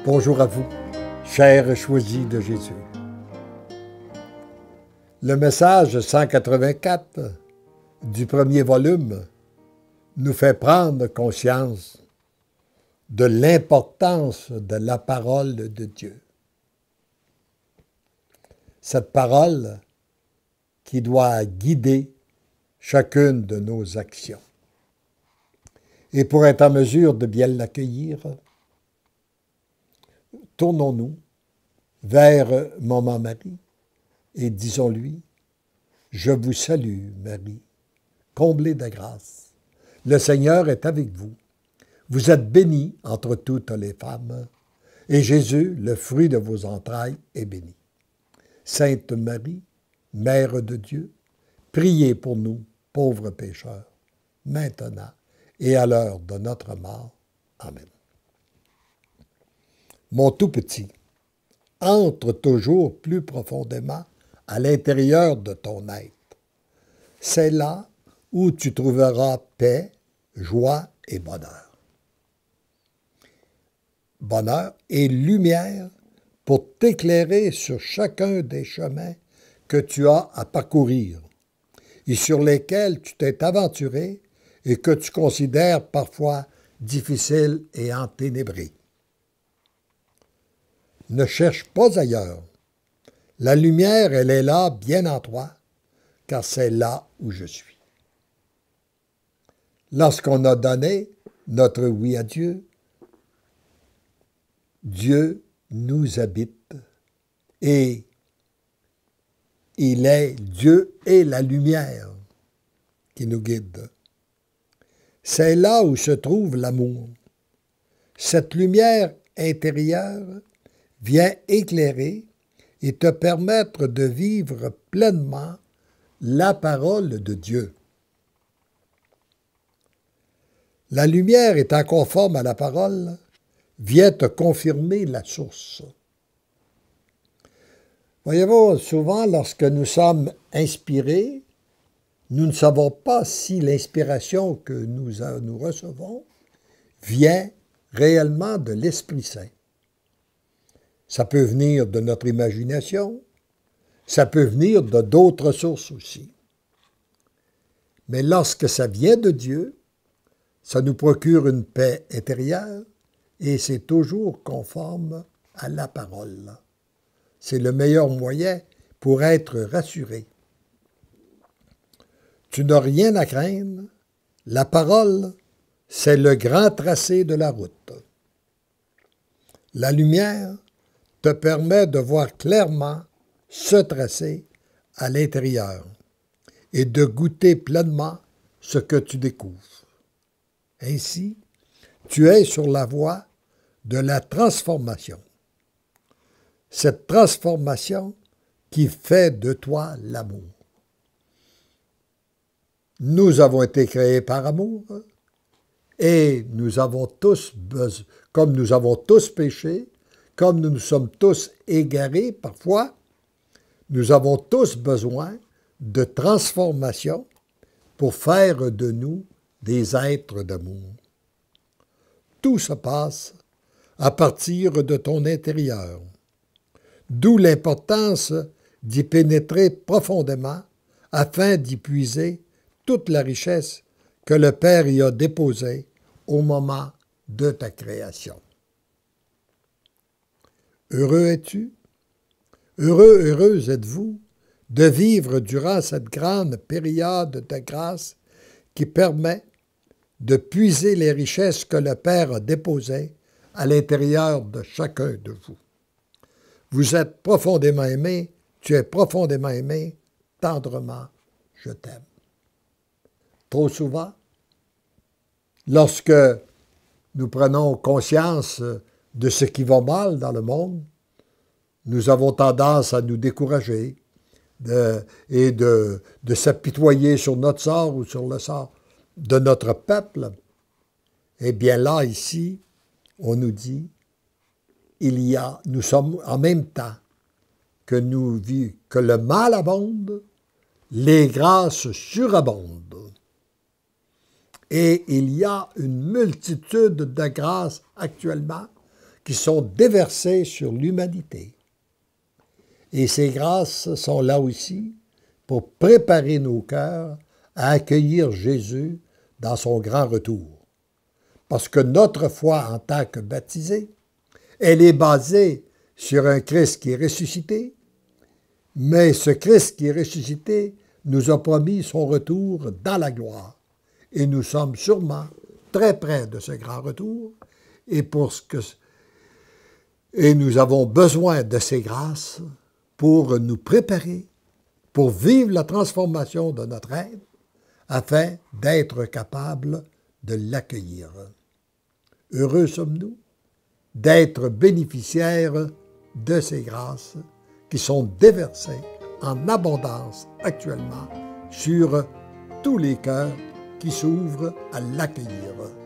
Bonjour à vous, chers choisis de Jésus. Le message 184 du premier volume nous fait prendre conscience de l'importance de la parole de Dieu. Cette parole qui doit guider chacune de nos actions. Et pour être en mesure de bien l'accueillir, tournons-nous vers Maman Marie et disons-lui, « Je vous salue, Marie, comblée de grâce. Le Seigneur est avec vous. Vous êtes bénie entre toutes les femmes, et Jésus, le fruit de vos entrailles, est béni. Sainte Marie, Mère de Dieu, priez pour nous, pauvres pécheurs, maintenant et à l'heure de notre mort. Amen. » Mon tout petit, entre toujours plus profondément à l'intérieur de ton être. C'est là où tu trouveras paix, joie et bonheur. Bonheur et lumière pour t'éclairer sur chacun des chemins que tu as à parcourir et sur lesquels tu t'es aventuré et que tu considères parfois difficiles et enténébrés. Ne cherche pas ailleurs. La lumière, elle est là, bien en toi, car c'est là où je suis. Lorsqu'on a donné notre oui à Dieu, Dieu nous habite et il est Dieu et la lumière qui nous guide. C'est là où se trouve l'amour. Cette lumière intérieure vient éclairer et te permettre de vivre pleinement la parole de Dieu. La lumière étant conforme à la parole, vient te confirmer la source. Voyez-vous, souvent, lorsque nous sommes inspirés, nous ne savons pas si l'inspiration que nous recevons vient réellement de l'Esprit Saint. Ça peut venir de notre imagination, ça peut venir de d'autres sources aussi. Mais lorsque ça vient de Dieu, ça nous procure une paix intérieure et c'est toujours conforme à la parole. C'est le meilleur moyen pour être rassuré. Tu n'as rien à craindre. La parole, c'est le grand tracé de la route. La lumière te permet de voir clairement ce tracé à l'intérieur et de goûter pleinement ce que tu découvres. Ainsi, tu es sur la voie de la transformation. Cette transformation qui fait de toi l'amour. Nous avons été créés par amour et nous avons tous besoin, comme nous avons tous péché, comme nous sommes tous égarés parfois, nous avons tous besoin de transformation pour faire de nous des êtres d'amour. Tout se passe à partir de ton intérieur, d'où l'importance d'y pénétrer profondément afin d'y puiser toute la richesse que le Père y a déposée au moment de ta création. Heureux es-tu? Heureuse êtes-vous de vivre durant cette grande période de grâce qui permet de puiser les richesses que le Père a déposées à l'intérieur de chacun de vous. Vous êtes profondément aimé, tu es profondément aimé, tendrement, je t'aime. Trop souvent, lorsque nous prenons conscience de ce qui va mal dans le monde, nous avons tendance à nous décourager et de s'apitoyer sur notre sort ou sur le sort de notre peuple. Eh bien là, ici, on nous dit, nous sommes en même temps que que le mal abonde, les grâces surabondent. Et il y a une multitude de grâces actuellement qui sont déversées sur l'humanité. Et ces grâces sont là aussi pour préparer nos cœurs à accueillir Jésus dans son grand retour. Parce que notre foi en tant que baptisés, elle est basée sur un Christ qui est ressuscité, mais ce Christ qui est ressuscité nous a promis son retour dans la gloire. Et nous sommes sûrement très près de ce grand retour, et nous avons besoin de ces grâces pour nous préparer, pour vivre la transformation de notre être, afin d'être capables de l'accueillir. Heureux sommes-nous d'être bénéficiaires de ces grâces qui sont déversées en abondance actuellement sur tous les cœurs qui s'ouvrent à l'accueillir.